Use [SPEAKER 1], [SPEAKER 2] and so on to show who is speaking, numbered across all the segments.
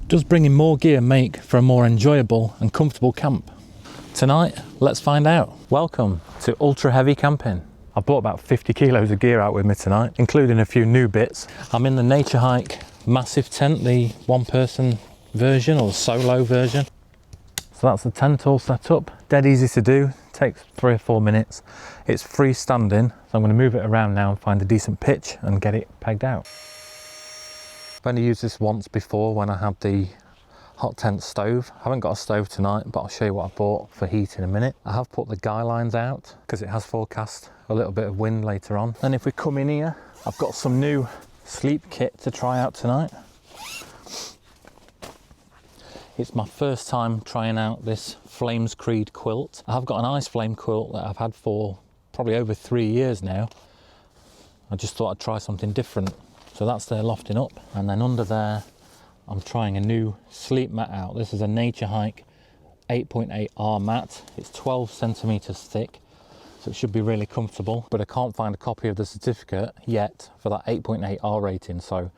[SPEAKER 1] Does bringing more gear make for a more enjoyable and comfortable camp? Tonight, let's find out. Welcome to Ultra Heavy Camping. I brought about 50 kilos of gear out with me tonight, including a few new bits. I'm in the Naturehike massif tent, the one-person version or solo version. So that's the tent all set up, dead easy to do, takes 3 or 4 minutes. It's freestanding, so I'm going to move it around now and find a decent pitch and get it pegged out. I've only used this once before when I had the hot tent stove. I haven't got a stove tonight, but I'll show you what I bought for heat in a minute. I have put the guy lines out because it has forecast a little bit of wind later on. And if we come in here, I've got some new sleep kit to try out tonight. It's my first time trying out this Flames Creed quilt. I have got an ice flame quilt that I've had for probably over 3 years now. I just thought I'd try something different. So that's their lofting up, and then under there I'm trying a new sleep mat out. This is a Naturehike 8.8R mat. It's 12 centimeters thick, so it should be really comfortable, but I can't find a copy of the certificate yet for that 8.8R rating, so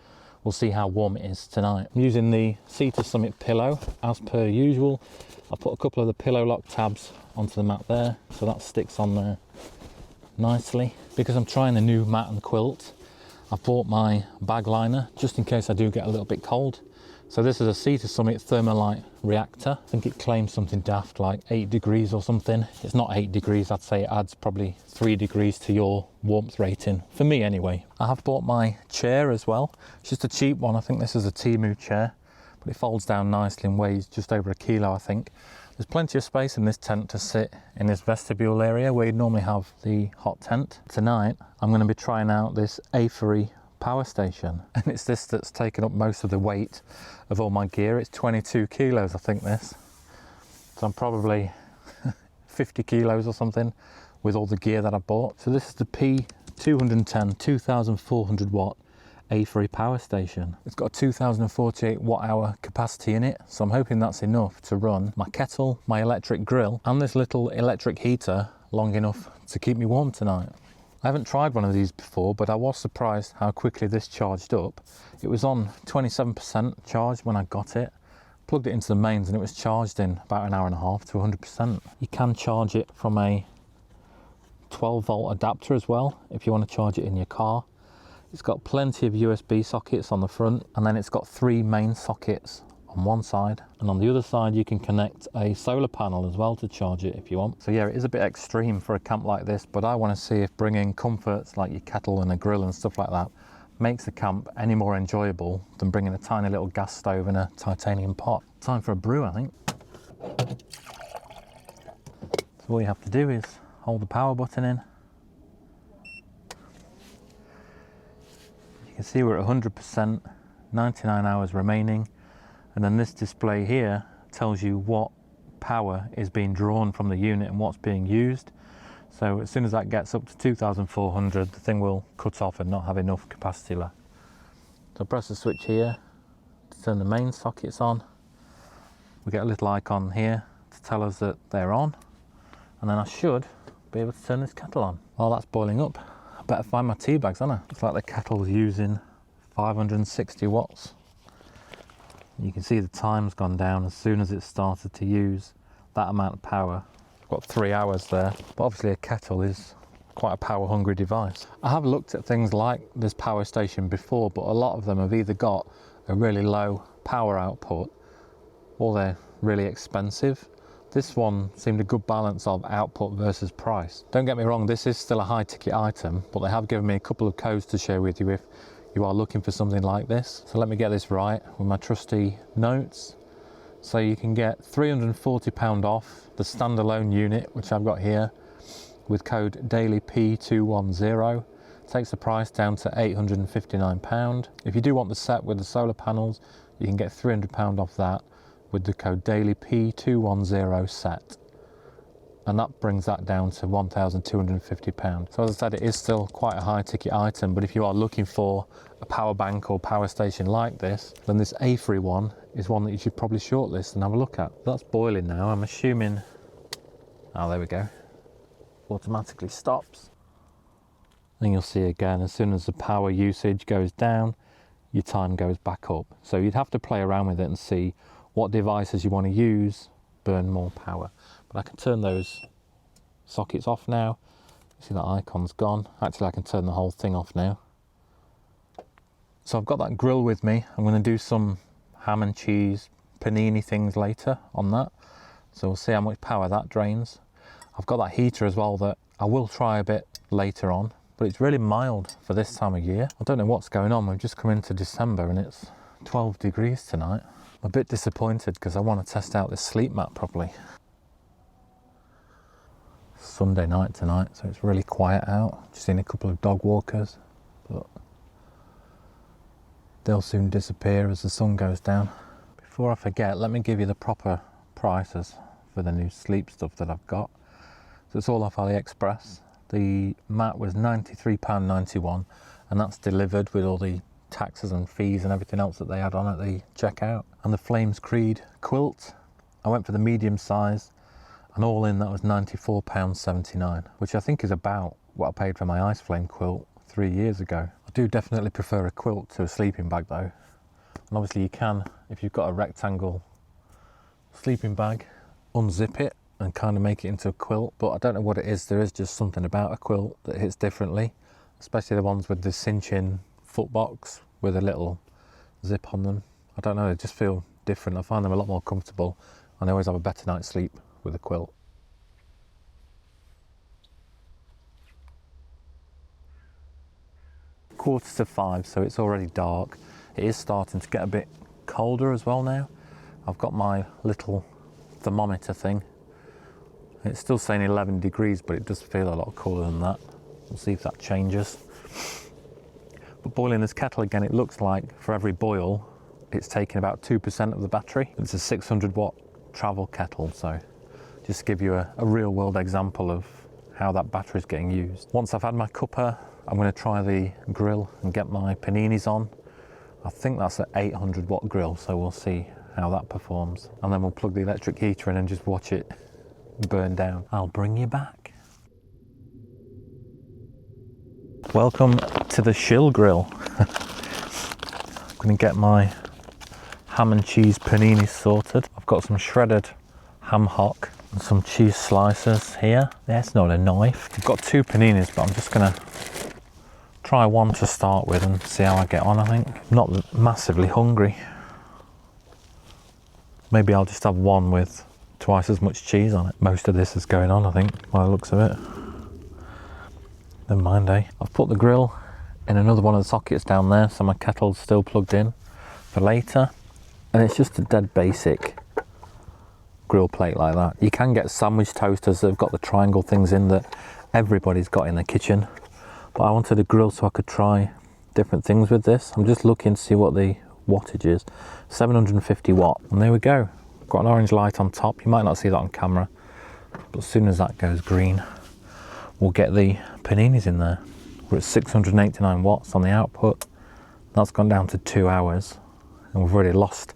[SPEAKER 1] we'll see how warm it is tonight. I'm using the Cedar Summit pillow as per usual. I put a couple of the pillow lock tabs onto the mat there, so that sticks on there nicely. Because I'm trying the new mat and quilt, I bought my bag liner just in case I do get a little bit cold. So this is a Cedar Summit Thermalite reactor. I think it claims something daft like 8 degrees or something. It's not 8 degrees, I'd say it adds probably 3 degrees to your warmth rating, for me anyway. I have bought my chair as well. It's just a cheap one. I think this is a Temu chair, but it folds down nicely and weighs just over 1 kilo, I think. There's plenty of space in this tent to sit in this vestibule area where you'd normally have the hot tent. Tonight, I'm going to be trying out this Foret power station, and it's this that's taken up most of the weight of all my gear. It's 22 kilos, I think, this. So I'm probably 50 kilos or something with all the gear that I bought. So this is the P210 2400 watt Foret power station. It's got a 2048 watt hour capacity in it, so I'm hoping that's enough to run my kettle, my electric grill, and this little electric heater long enough to keep me warm tonight. I haven't tried one of these before, but I was surprised how quickly this charged up. It was on 27% charge when I got it. Plugged it into the mains and it was charged in about an hour and a half to 100%. You can charge it from a 12 volt adapter as well if you want to charge it in your car. It's got plenty of USB sockets on the front, and then it's got 3 main sockets on one side, and on the other side you can connect a solar panel as well to charge it if you want. So yeah, it is a bit extreme for a camp like this, but I want to see if bringing comforts like your kettle and a grill and stuff like that makes the camp any more enjoyable than bringing a tiny little gas stove and a titanium pot. Time for a brew, I think. So all you have to do is hold the power button in. You can see we're at 100%, 99 hours remaining, and then this display here tells you what power is being drawn from the unit and what's being used. So as soon as that gets up to 2400, the thing will cut off and not have enough capacity left. So press the switch here to turn the main sockets on. We get a little icon here to tell us that they're on, and then I should be able to turn this kettle on. While that's boiling up, I better find my tea bags, don't I? Looks like the kettle's using 560 watts. You can see the time's gone down as soon as it started to use that amount of power. I've got 3 hours there, but obviously a kettle is quite a power hungry device. I have looked at things like this power station before, but a lot of them have either got a really low power output or they're really expensive. This one seemed a good balance of output versus price. Don't get me wrong, this is still a high ticket item, but they have given me a couple of codes to share with you if you are looking for something like this. So let me get this right with my trusty notes. So you can get £340 off the standalone unit, which I've got here, with code DAILYP210. Takes the price down to £859. If you do want the set with the solar panels, you can get £300 off that with the code DAILYP210 set. And that brings that down to £1,250. So as I said, it is still quite a high ticket item, but if you are looking for a power bank or power station like this, then this Foret one is one that you should probably shortlist and have a look at. That's boiling now, I'm assuming, oh there we go, automatically stops. And you'll see again, as soon as the power usage goes down, your time goes back up. So you'd have to play around with it and see what devices you want to use burn more power. But I can turn those sockets off now. You see that icon's gone. Actually, I can turn the whole thing off now. So I've got that grill with me. I'm going to do some ham and cheese panini things later on that. So we'll see how much power that drains. I've got that heater as well that I will try a bit later on, but it's really mild for this time of year. I don't know what's going on. We've just come into December and it's 12 degrees tonight. I'm a bit disappointed because I want to test out this sleep mat properly. Sunday night tonight, so it's really quiet out. Just seen a couple of dog walkers, but they'll soon disappear as the sun goes down. Before I forget, let me give you the proper prices for the new sleep stuff that I've got. So it's all off AliExpress. The mat was £93.91 and that's delivered with all the taxes and fees and everything else that they add on at the checkout. And the Flames Creed quilt, I went for the medium size, and all in that was £94.79, which I think is about what I paid for my ice flame quilt 3 years ago. I do definitely prefer a quilt to a sleeping bag though. And obviously you can, if you've got a rectangle sleeping bag, unzip it and kind of make it into a quilt. But I don't know what it is, there is just something about a quilt that hits differently, especially the ones with the cinch-in foot box with a little zip on them. I don't know, they just feel different. I find them a lot more comfortable and I always have a better night's sleep with a quilt. Quarter to 5, so it's already dark. It is starting to get a bit colder as well now. I've got my little thermometer thing. It's still saying 11 degrees, but it does feel a lot cooler than that. We'll see if that changes. But boiling this kettle again, it looks like for every boil, it's taking about 2% of the battery. It's a 600 watt travel kettle, so just to give you a real world example of how that battery is getting used. Once I've had my cuppa, I'm going to try the grill and get my paninis on. I think that's an 800 watt grill, so we'll see how that performs. And then we'll plug the electric heater in and just watch it burn down. I'll bring you back. Welcome to the Shill Grill. I'm going to get my ham and cheese paninis sorted. I've got some shredded ham hock and some cheese slices here. That's not a knife. I've got 2 paninis, but I'm just going to try one to start with and see how I get on, I think. I'm not massively hungry. Maybe I'll just have one with twice as much cheese on it. Most of this is going on, I think, by the looks of it. Never mind, eh? I've put the grill in another one of the sockets down there, so my kettle's still plugged in for later. And it's just a dead basic grill plate like that. You can get sandwich toasters that have got the triangle things in that everybody's got in the kitchen. But I wanted a grill so I could try different things with this. I'm just looking to see what the wattage is. 750 watt. And there we go. Got an orange light on top. You might not see that on camera, but as soon as that goes green, we'll get the paninis in there. We're at 689 watts on the output. That's gone down to 2 hours and we've already lost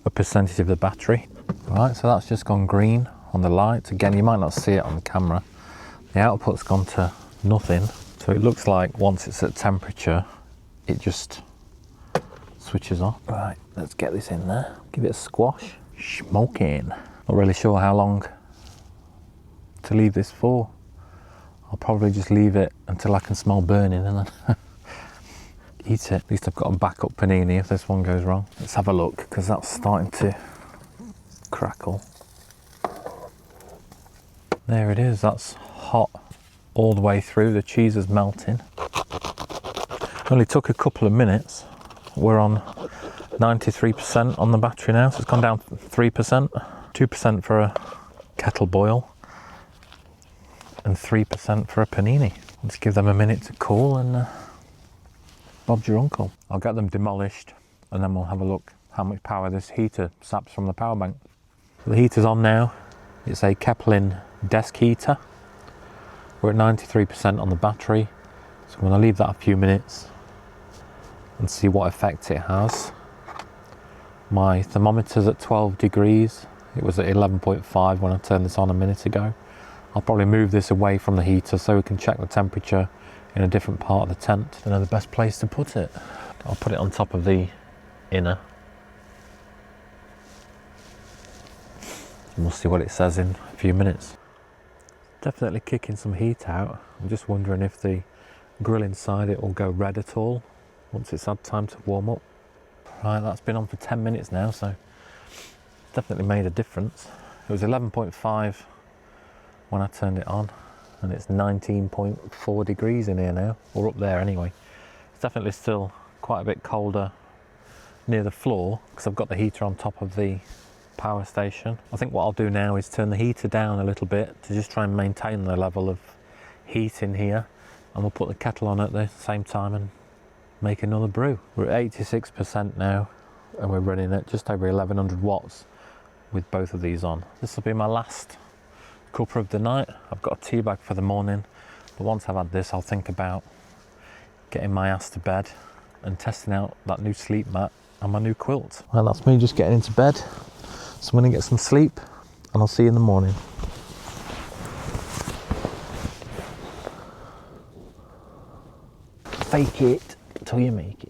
[SPEAKER 1] a percentage of the battery. Right, so that's just gone green on the light. Again, you might not see it on the camera. The output's gone to nothing. So it looks like once it's at temperature, it just switches off. Right, let's get this in there. Give it a squash. Smoking. Not really sure how long to leave this for. I'll probably just leave it until I can smell burning and then eat it. At least I've got a backup panini if this one goes wrong. Let's have a look, because that's starting to crackle. There it is, that's hot all the way through. The cheese is melting. Only took a couple of minutes. We're on 93% on the battery now, so it's gone down 3%. 2% for a kettle boil and 3% for a panini. Let's give them a minute to cool and Bob's your uncle. I'll get them demolished and then we'll have a look how much power this heater saps from the power bank. The heater's on now. It's a Keplin desk heater. We're at 93% on the battery, so I'm going to leave that a few minutes and see what effect it has. My thermometer's at 12 degrees. It was at 11.5 when I turned this on a minute ago. I'll probably move this away from the heater so we can check the temperature in a different part of the tent. I don't know the best place to put it. I'll put it on top of the inner. And we'll see what it says in a few minutes. Definitely kicking some heat out. I'm just wondering if the grill inside it will go red at all once it's had time to warm up. Right, that's been on for 10 minutes now, so definitely made a difference. It was 11.5 when I turned it on, and it's 19.4 degrees in here now, or up there anyway. It's definitely still quite a bit colder near the floor because I've got the heater on top of the power station. I think what I'll do now is turn the heater down a little bit to just try and maintain the level of heat in here, and we'll put the kettle on at the same time and make another brew. We're at 86% now, and we're running at just over 1100 watts with both of these on. This will be my last cuppa of the night. I've got a tea bag for the morning, but once I've had this, I'll think about getting my ass to bed and testing out that new sleep mat and my new quilt. Well, that's me just getting into bed. So I'm going to get some sleep, and I'll see you in the morning. Fake it till you make it.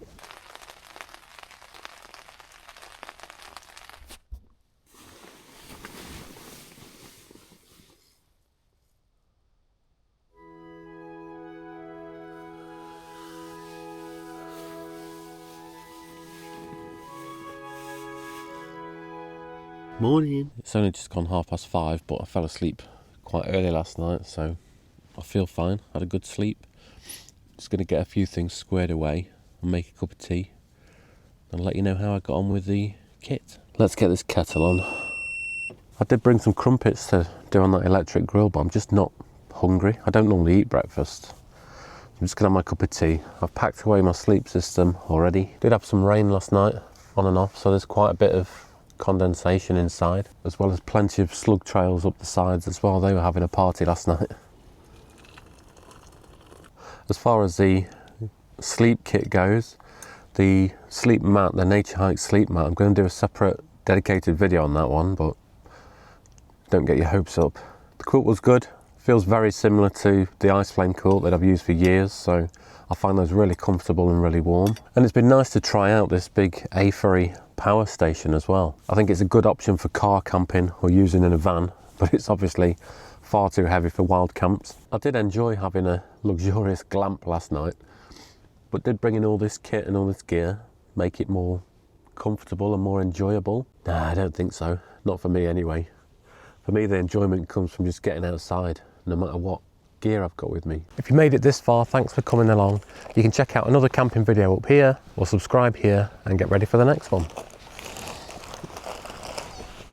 [SPEAKER 2] Morning. It's only just gone 5:30, but I fell asleep quite early last night, so I feel fine. Had a good sleep. Just going to get a few things squared away and make a cup of tea and let you know how I got on with the kit. Let's get this kettle on. I did bring some crumpets to do on that electric grill, but I'm just not hungry. I don't normally eat breakfast. I'm just going to have my cup of tea. I've packed away my sleep system already. Did have some rain last night, on and off, so there's quite a bit of condensation inside, as well as plenty of slug trails up the sides as well. They were having a party last night. As far as the sleep kit goes, the sleep mat, the naturehike sleep mat, I'm going to do a separate dedicated video on that one, but don't get your hopes up. The quilt was good. Feels very similar to the ice flame quilt that I've used for years, so I find those really comfortable and really warm. And it's been nice to try out this big Foret power station as well. I think it's a good option for car camping or using in a van, but it's obviously far too heavy for wild camps. I did enjoy having a luxurious glamp last night, but did bring in all this kit and all this gear make it more comfortable and more enjoyable? Nah, I don't think so. Not for me anyway. For me, the enjoyment comes from just getting outside, no matter what gear I've got with me. If you made it this far, thanks for coming along. You can check out another camping video up here, or subscribe here and get ready for the next one.